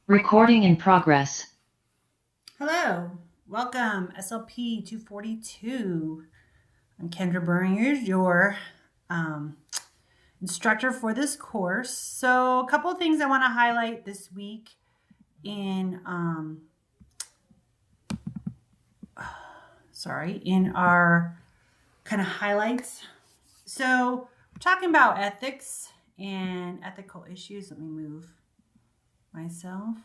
Recording in progress. Hello, welcome SLP242. I'm Kendra Burringer, your instructor for this course. So a couple of things I want to highlight this week in in our kind of highlights. So we're talking about ethics and ethical issues. Let me move myself.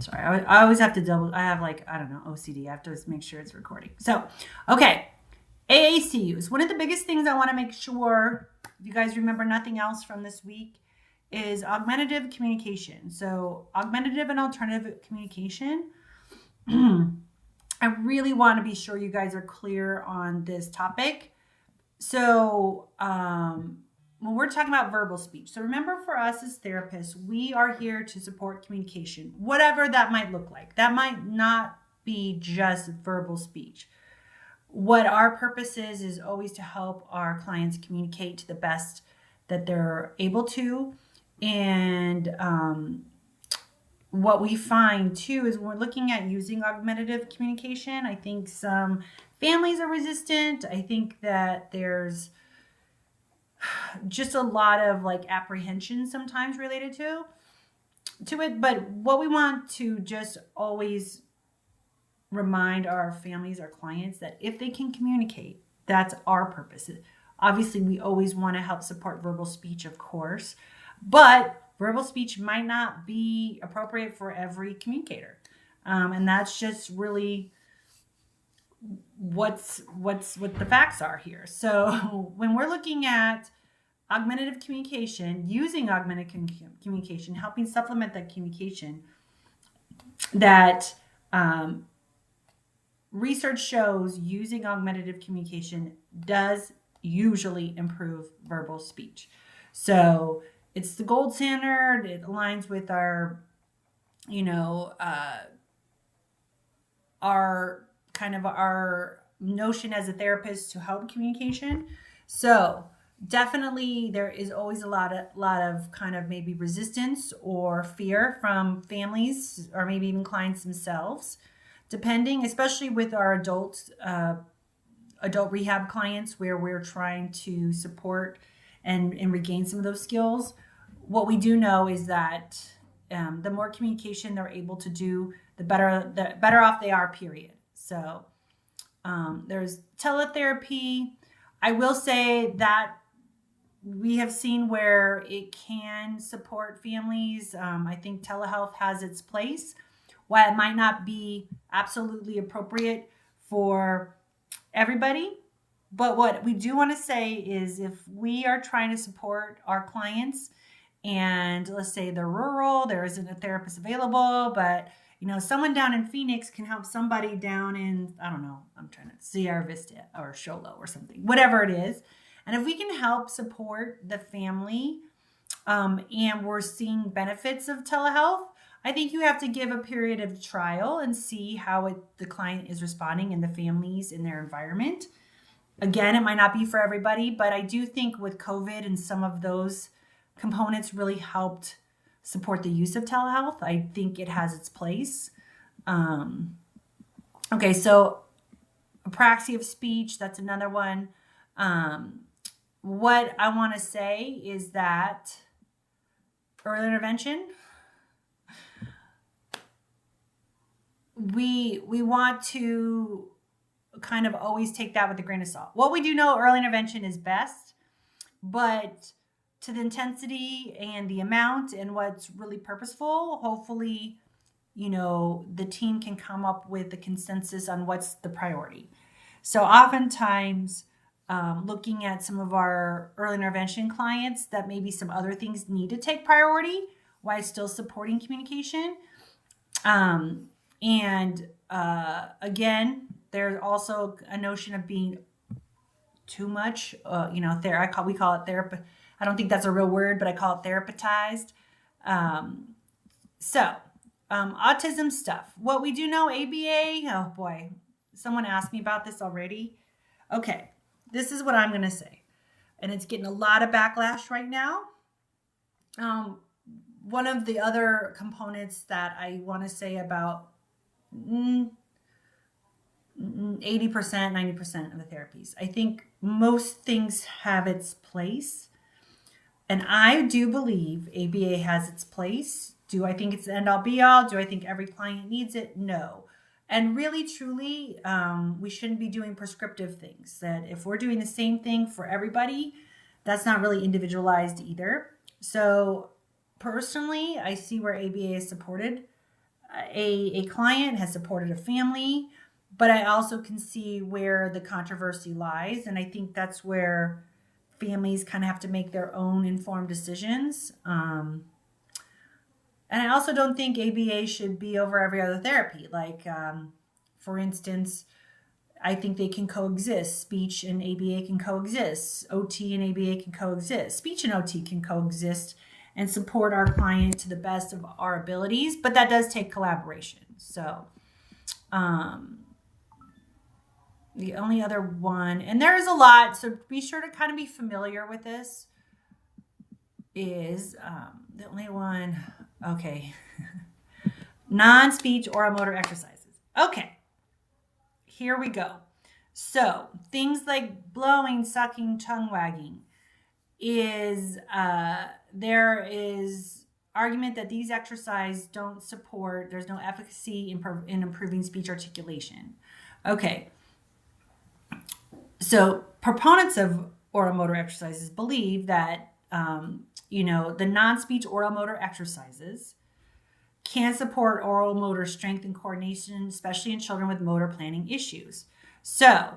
Sorry, I always have to I have OCD. I have to make sure it's recording. So, okay. AACUs. One of the biggest things I want to make sure, if you guys remember nothing else from this week, is augmentative communication. So, augmentative and alternative communication. I really want to be sure you guys are clear on this topic. So, when we're talking about verbal speech, so remember, for us as therapists, we are here to support communication, whatever that might look like. That might not be just verbal speech. What our purpose is always to help our clients communicate to the best that they're able to. And what we find too is when we're looking at using augmentative communication, I think some families are resistant. I think that there's just a lot of apprehension sometimes related to it. But what we want to just always remind our families, our clients, that if they can communicate, that's our purpose. Obviously, we always want to help support verbal speech, of course, but verbal speech might not be appropriate for every communicator. And that's just really what the facts are here. So when we're looking at augmentative communication, using augmentative communication, helping supplement that communication, that research shows using augmentative communication does usually improve verbal speech. So it's the gold standard. It aligns with our our notion as a therapist to help communication. So definitely there is always a lot of kind of maybe resistance or fear from families or maybe even clients themselves, depending, especially with our adult rehab clients, where we're trying to support and regain some of those skills. What we do know is that the more communication they're able to do, the better off they are, period. So there's teletherapy. I will say that we have seen where it can support families. I think telehealth has its place. While it might not be absolutely appropriate for everybody, but what we do want to say is, if we are trying to support our clients and let's say they're rural, there isn't a therapist available, but someone down in Phoenix can help somebody down in, I don't know, I'm trying to Sierra Vista or Sholo or something, whatever it is. And if we can help support the family and we're seeing benefits of telehealth, I think you have to give a period of trial and see how the client is responding and the families in their environment. Again, it might not be for everybody, but I do think with COVID and some of those components really helped support the use of telehealth. I think it has its place. Okay, so apraxia of speech, that's another one. What I want to say is that early intervention, we want to kind of always take that with a grain of salt. What we do know, early intervention is best, but to the intensity and the amount and what's really purposeful, hopefully, the team can come up with a consensus on what's the priority. So oftentimes, looking at some of our early intervention clients, that maybe some other things need to take priority while still supporting communication. Again, there's also a notion of being too much, we call it therapy. I don't think that's a real word, but I call it therapetized. Autism stuff. What we do know, ABA, oh boy, someone asked me about this already. Okay, this is what I'm going to say. And it's getting a lot of backlash right now. One of the other components that I want to say about 80%, 90% of the therapies, I think most things have its place. And I do believe ABA has its place. Do I think it's the end all be all? Do I think every client needs it? No. And really, truly, we shouldn't be doing prescriptive things. That if we're doing the same thing for everybody, that's not really individualized either. So personally, I see where ABA is supported. A client has supported a family, but I also can see where the controversy lies. And I think that's where families kind of have to make their own informed decisions. And I also don't think ABA should be over every other therapy. Like, for instance, I think they can coexist. Speech and ABA can coexist. OT and ABA can coexist. Speech and OT can coexist and support our client to the best of our abilities, but that does take collaboration. So, the only other one, and there is a lot, so be sure to kind of be familiar with this, is the only one, okay, non-speech oral motor exercises. Okay, here we go. So things like blowing, sucking, tongue wagging is, there is argument that these exercises don't support, there's no efficacy in improving speech articulation. Okay. So proponents of oral motor exercises believe that, the non-speech oral motor exercises can support oral motor strength and coordination, especially in children with motor planning issues. So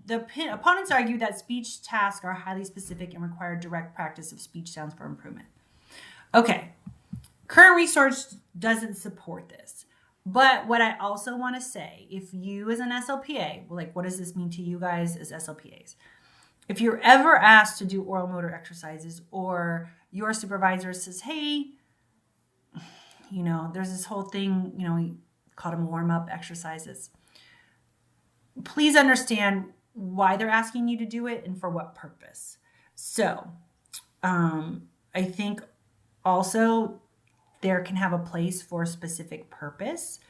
the opponents argue that speech tasks are highly specific and require direct practice of speech sounds for improvement. Okay, current research doesn't support this. But what I also want to say, if you as an SLPA, like what does this mean to you guys as SLPAs? If you're ever asked to do oral motor exercises or your supervisor says, hey, there's this whole thing, we call them warm-up exercises. Please understand why they're asking you to do it and for what purpose. So I think also there can have a place for a specific purpose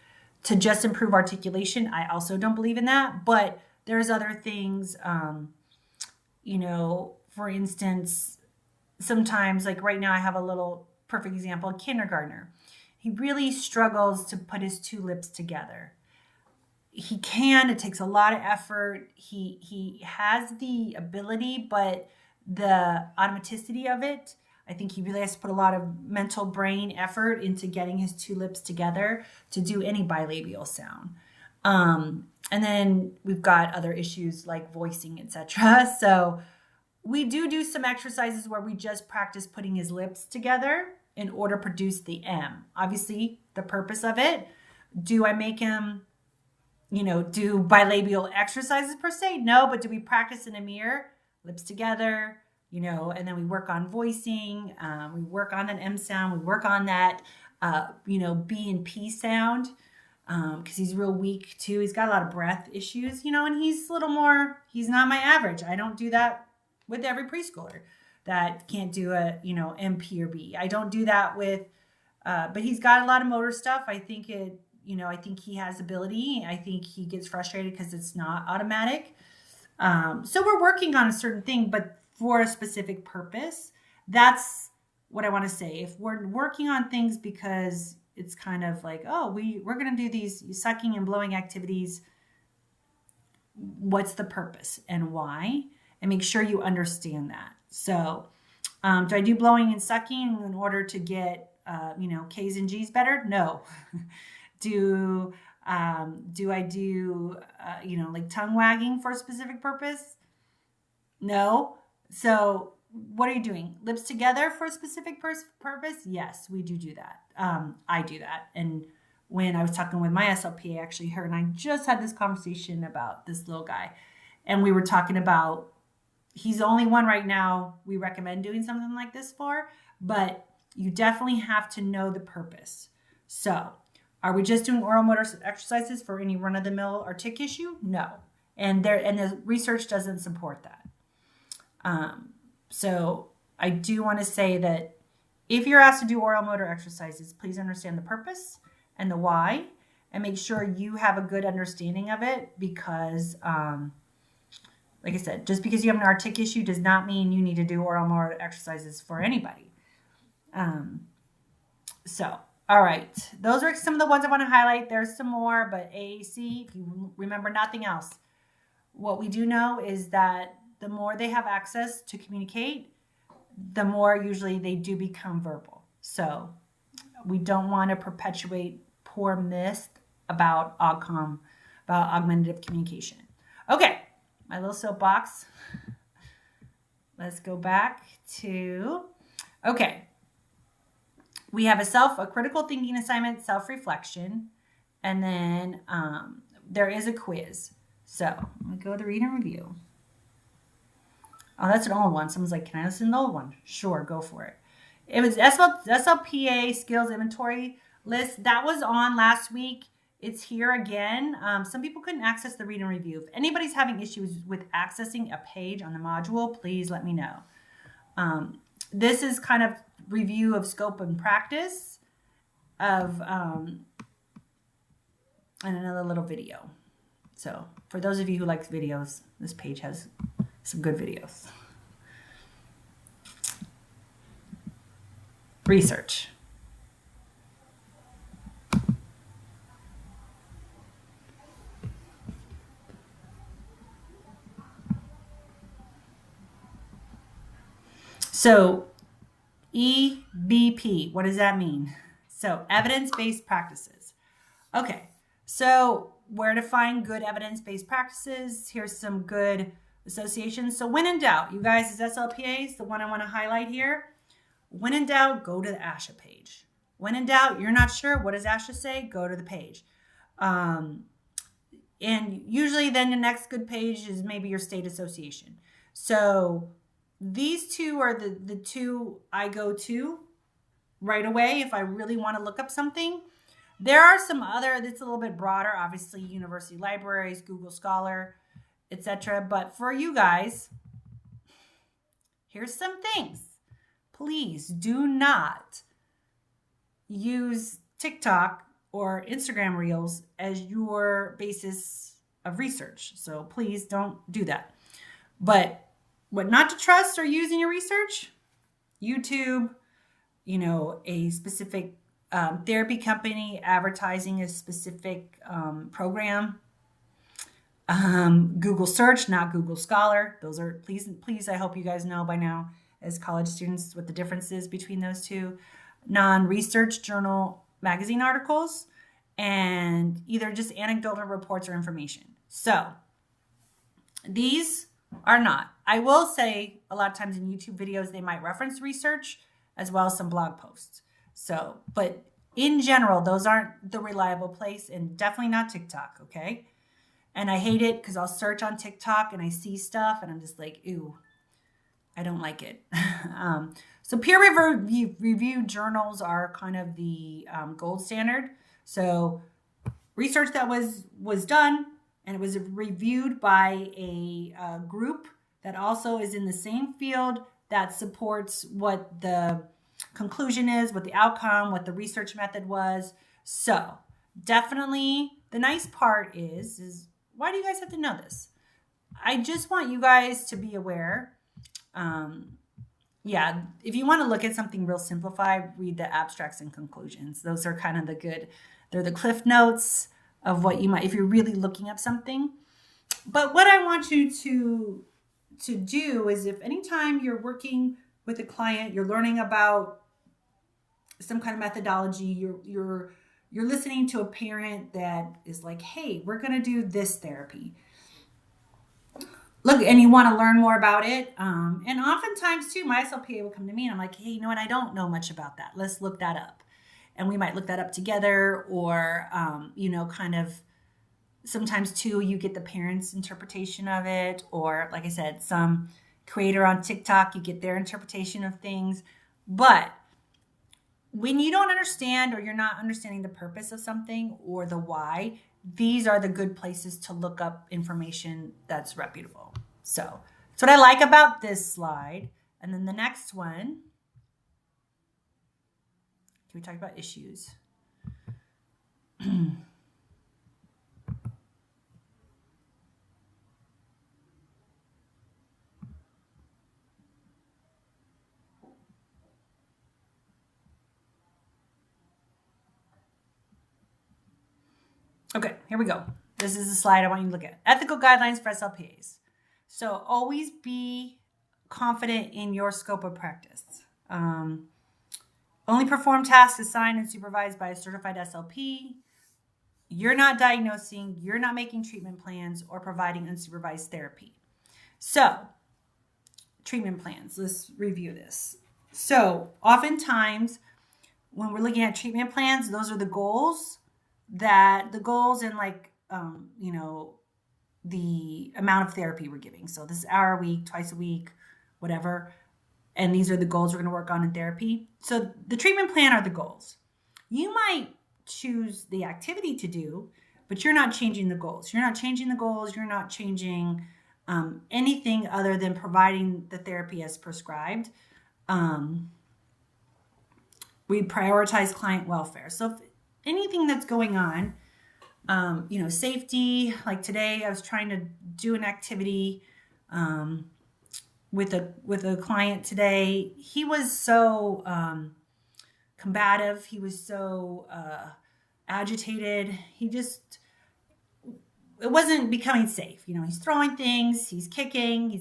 to just improve articulation. I also don't believe in that, but there's other things, for instance, sometimes like right now I have a little perfect example, a kindergartner. He really struggles to put his two lips together. He can, it takes a lot of effort. He has the ability, but the automaticity of it, I think he really has to put a lot of mental brain effort into getting his two lips together to do any bilabial sound. And then we've got other issues like voicing, etc. So we do some exercises where we just practice putting his lips together in order to produce the M. Obviously, the purpose of it, do I make him, do bilabial exercises per se? No, but do we practice in a mirror? Lips together, and then we work on voicing, we work on that M sound, we work on that, B and P sound, because he's real weak too. He's got a lot of breath issues, and he's a little more, he's not my average. I don't do that with every preschooler that can't do a, MP or B. I don't do that with, but he's got a lot of motor stuff. I think I think he has ability. I think he gets frustrated because it's not automatic. So we're working on a certain thing, but for a specific purpose. That's what I want to say. If we're working on things because it's kind of like, oh, we're going to do these sucking and blowing activities, what's the purpose and why? And make sure you understand that. So do I do blowing and sucking in order to get, K's and G's better? No. Do I do, like tongue wagging for a specific purpose? No. So what are you doing? Lips together for a specific purpose? Yes, we do that. I do that. And when I was talking with my SLP, actually, her and I just had this conversation about this little guy. And we were talking about, he's the only one right now we recommend doing something like this for, but you definitely have to know the purpose. So are we just doing oral motor exercises for any run-of-the-mill artic issue? No. And the research doesn't support that. So I do want to say that if you're asked to do oral motor exercises, please understand the purpose and the why, and make sure you have a good understanding of it, because like I said, just because you have an artic issue does not mean you need to do oral motor exercises for anybody. All right, those are some of the ones I want to highlight. There's some more, but AAC, if you remember nothing else, what we do know is that the more they have access to communicate, the more usually they do become verbal. So we don't want to perpetuate poor myths about AUGCOM, about augmentative communication. Okay, my little soapbox. Let's go back to, okay. We have a critical thinking assignment, self-reflection, and then there is a quiz. So I'm going to go to the read and review. Oh, that's an old one. Someone's like, can I listen to the old one? Sure, go for it. It was SLPA skills inventory list. That was on last week. It's here again. Some people couldn't access the read and review. If anybody's having issues with accessing a page on the module, please let me know. This is kind of review of scope and practice of and another little video. So for those of you who like videos, this page has some good videos. Research. So EBP, what does that mean? So evidence-based practices. Okay, so where to find good evidence-based practices? Here's some good associations. So when in doubt, you guys, is SLPA the one I want to highlight here. When in doubt, go to the ASHA page. When in doubt, you're not sure, what does ASHA say? Go to the page. And usually then the next good page is maybe your state association. So these two are the two I go to right away if I really want to look up something. There are some other that's a little bit broader, obviously university libraries, Google Scholar, etc. But for you guys, here's some things. Please do not use TikTok or Instagram Reels as your basis of research. So please don't do that. But what not to trust or use in your research? YouTube, a specific therapy company advertising a specific program. Google search, not Google Scholar. Those are, please, I hope you guys know by now as college students what the difference is between those two. Non-research journal magazine articles, and either just anecdotal reports or information. So these are not. I will say a lot of times in YouTube videos, they might reference research as well as some blog posts. So, but in general, those aren't the reliable place, and definitely not TikTok, okay? And I hate it because I'll search on TikTok and I see stuff and I'm just like, ew, I don't like it. So peer-reviewed journals are kind of the gold standard. So research that was done and it was reviewed by a group that also is in the same field that supports what the conclusion is, what the outcome, what the research method was. So definitely the nice part is why do you guys have to know this? I just want you guys to be aware. Yeah, if you want to look at something real simplified, read the abstracts and conclusions. Those are kind of they're the cliff notes of what you might, if you're really looking up something. But what I want you to do is, if anytime you're working with a client, you're learning about some kind of methodology, you're listening to a parent that is like, hey, we're going to do this therapy. Look, and you want to learn more about it. And oftentimes too, my SLPA will come to me and I'm like, hey, you know what? I don't know much about that. Let's look that up. And we might look that up together, or, kind of sometimes too, you get the parents' interpretation of it. Or like I said, some creator on TikTok, you get their interpretation of things. But when you don't understand, or you're not understanding the purpose of something or the why, these are the good places to look up information that's reputable. So that's what I like about this slide. And then the next one, we talk about issues. Okay, here we go. This is the slide I want you to look at. Ethical guidelines for SLPAs. So always be confident in your scope of practice. Only perform tasks assigned and supervised by a certified SLP. You're not diagnosing, you're not making treatment plans or providing unsupervised therapy. So, treatment plans, let's review this. So, oftentimes when we're looking at treatment plans, those are the goals and like, the amount of therapy we're giving. So this is hour a week, twice a week, whatever. And these are the goals we're going to work on in therapy. So the treatment plan are the goals. You might choose the activity to do, but you're not changing the goals. You're not changing the goals. You're not changing anything other than providing the therapy as prescribed. We prioritize client welfare. So if anything that's going on, safety, like today I was trying to do an activity with a client today. He was so combative. He was so agitated. It wasn't becoming safe. He's throwing things, he's kicking, he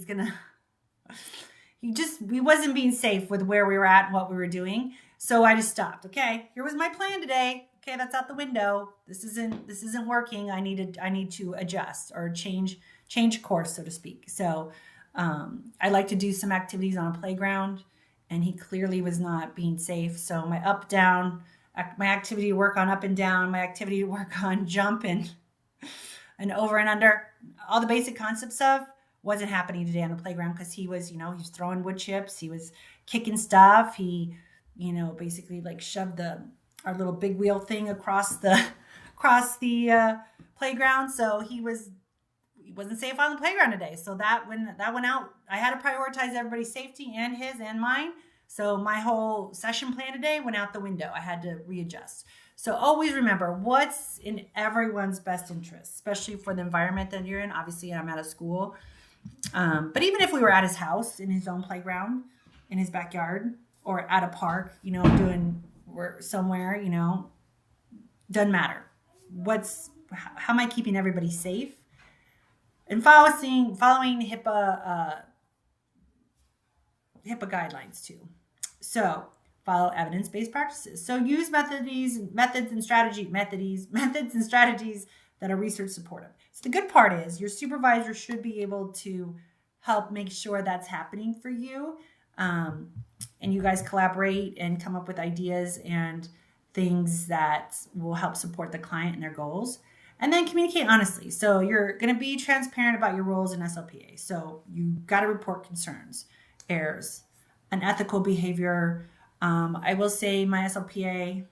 wasn't being safe with where we were at and what we were doing. So I just stopped. Okay, here was my plan today. Okay, that's out the window. This isn't working. I need to adjust or change course, so to speak. So I like to do some activities on a playground, and he clearly was not being safe. So my activity to work on up and down, my activity to work on jump and over and under, all the basic concepts of wasn't happening today on the playground because he was throwing wood chips, he was kicking stuff, he basically like shoved our little big wheel thing across the playground. So he wasn't safe on the playground today. So that went out. I had to prioritize everybody's safety and his and mine. So my whole session plan today went out the window. I had to readjust. So always remember what's in everyone's best interest, especially for the environment that you're in. Obviously, I'm at a school. But even if we were at his house, in his own playground, in his backyard, or at a park, or somewhere, doesn't matter. How am I keeping everybody safe? And following HIPAA guidelines too. So follow evidence-based practices. So use methods and strategies that are research supportive. So the good part is your supervisor should be able to help make sure that's happening for you. And you guys collaborate and come up with ideas and things that will help support the client and their goals. And then communicate honestly. So you're going to be transparent about your roles in SLPA. So you got to report concerns, errors, unethical behavior. I will say my SLPA,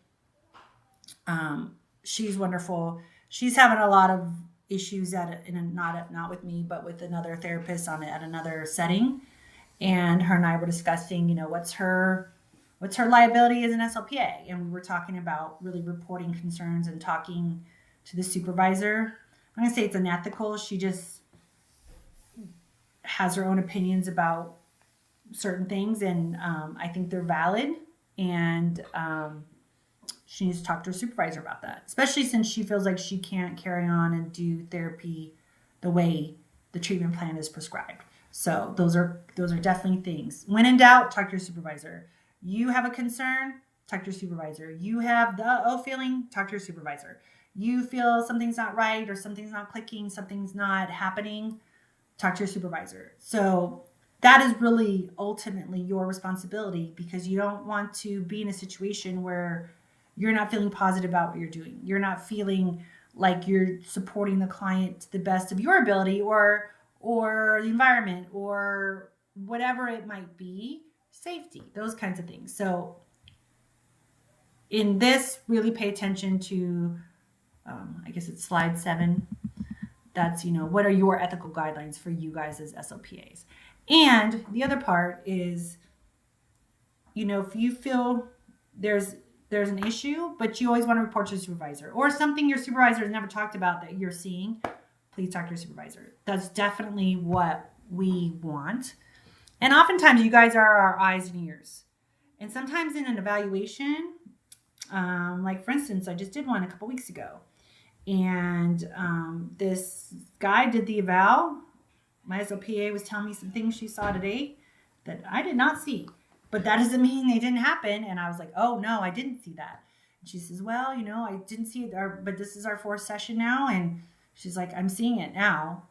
she's wonderful. She's having a lot of issues not with me, but with another therapist at another setting. And her and I were discussing, what's her liability as an SLPA. And we were talking about really reporting concerns and talking to the supervisor. I'm going to say it's unethical. She just has her own opinions about certain things. And I think they're valid. And she needs to talk to her supervisor about that, especially since she feels like she can't carry on and do therapy the way the treatment plan is prescribed. So those are definitely things. When in doubt, talk to your supervisor. You have a concern, talk to your supervisor. You have the feeling, talk to your supervisor. You feel something's not right or something's not clicking, something's not happening, talk to your supervisor. So that is really ultimately your responsibility, because you don't want to be in a situation where you're not feeling positive about what you're doing. You're not feeling like you're supporting the client to the best of your ability or the environment or whatever it might be, safety, those kinds of things. So in this, really pay attention to, I guess it's slide 7. That's, what are your ethical guidelines for you guys as SLPAs? And the other part is, if you feel there's an issue, but you always want to report to your supervisor, or something your supervisor has never talked about that you're seeing, please talk to your supervisor. That's definitely what we want. And oftentimes you guys are our eyes and ears. And sometimes in an evaluation, like for instance, I just did one a couple weeks ago. And this guy did the eval. My SLPA was telling me some things she saw today that I did not see. But that doesn't mean they didn't happen. And I was like, oh, no, I didn't see that. And she says, well, I didn't see it, but this is our fourth session now. And she's like, I'm seeing it now.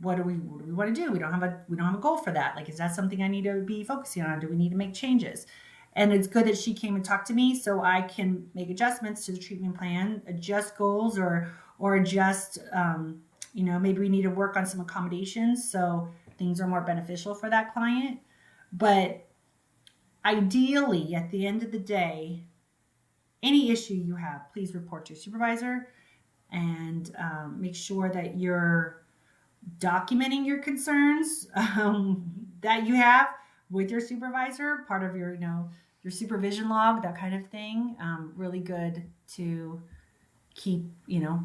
What do we want to do? We don't have a goal for that. Like, is that something I need to be focusing on? Do we need to make changes? And it's good that she came and talked to me so I can make adjustments to the treatment plan, adjust goals or adjust, maybe we need to work on some accommodations so things are more beneficial for that client. But ideally, at the end of the day, any issue you have, please report to your supervisor and make sure that you're documenting your concerns that you have with your supervisor, part of your supervision log, that kind of thing. Really good to keep,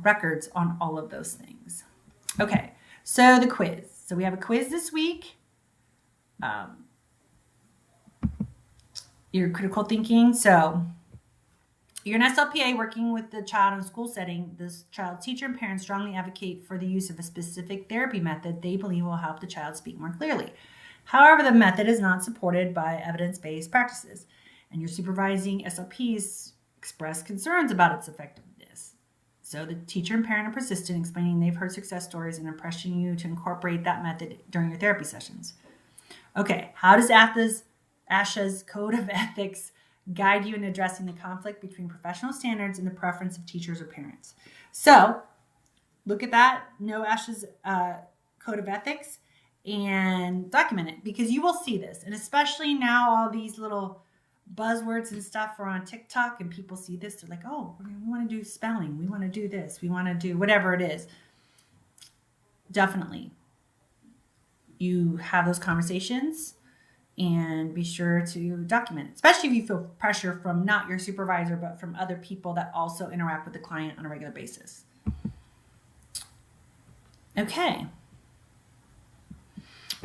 records on all of those things. Okay, so the quiz. So we have a quiz this week. Your critical thinking. So you're an SLPA working with the child in a school setting. This child's teacher and parents strongly advocate for the use of a specific therapy method they believe will help the child speak more clearly. However, the method is not supported by evidence-based practices, and your supervising SLPs express concerns about its effectiveness. So the teacher and parent are persistent, explaining they've heard success stories and are pressuring you to incorporate that method during your therapy sessions. Okay, how does ASHA's Code of Ethics guide you in addressing the conflict between professional standards and the preference of teachers or parents? So look at that, know ASHA's Code of Ethics, and document it, because you will see this. And especially now, all these little buzzwords and stuff are on TikTok, and people see this, they're like, oh, we want to do spelling, we want to do this, we want to do whatever it is. Definitely, you have those conversations and be sure to document it, especially if you feel pressure from not your supervisor, but from other people that also interact with the client on a regular basis. Okay.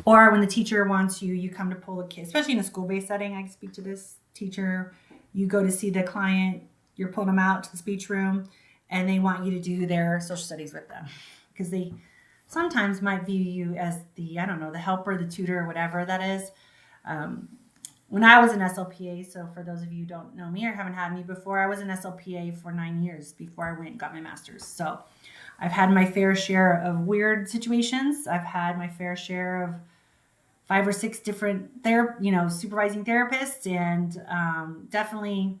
Or when the teacher wants you come to pull a kid, especially in a school-based setting, I can speak to this teacher, you go to see the client, you're pulling them out to the speech room, and they want you to do their social studies with them, because they sometimes might view you as the helper, the tutor, or whatever that is. When I was an SLPA, so for those of you who don't know me or haven't had me before, I was an SLPA for 9 years before I went and got my master's. So I've had my fair share of weird situations. I've had my fair share of 5 or 6 different supervising therapists, and definitely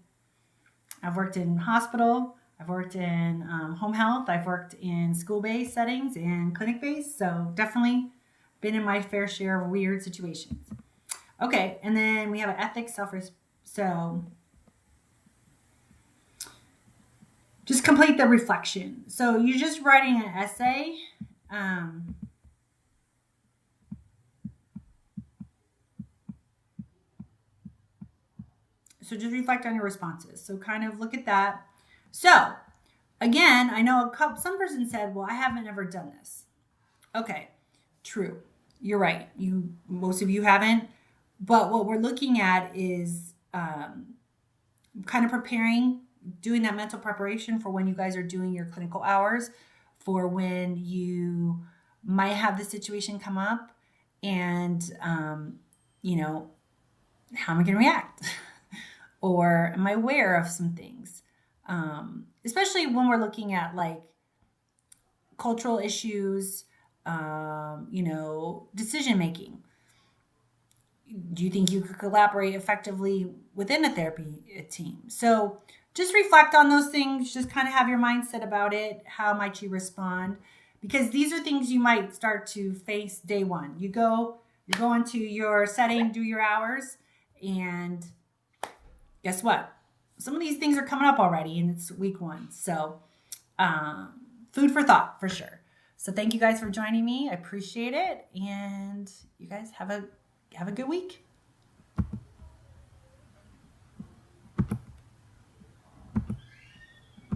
I've worked in hospital, I've worked in home health, I've worked in school-based settings and clinic-based, so definitely been in my fair share of weird situations. Okay, and then we have an ethics so just complete the reflection. So you're just writing an essay. So just reflect on your responses. So kind of look at that. So again, I know some person said, well, I haven't ever done this. Okay, true. You're right. Most of you haven't. But what we're looking at is kind of doing that mental preparation for when you guys are doing your clinical hours, for when you might have the situation come up, and, how am I going to react? Or am I aware of some things? Especially when we're looking at like cultural issues, decision making. Do you think you could collaborate effectively within a therapy team? So just reflect on those things. Just kind of have your mindset about it. How might you respond? Because these are things you might start to face day one. You go into your setting, do your hours, and guess what? Some of these things are coming up already, and it's week 1. So food for thought for sure. So thank you guys for joining me. I appreciate it. And you guys have a good week.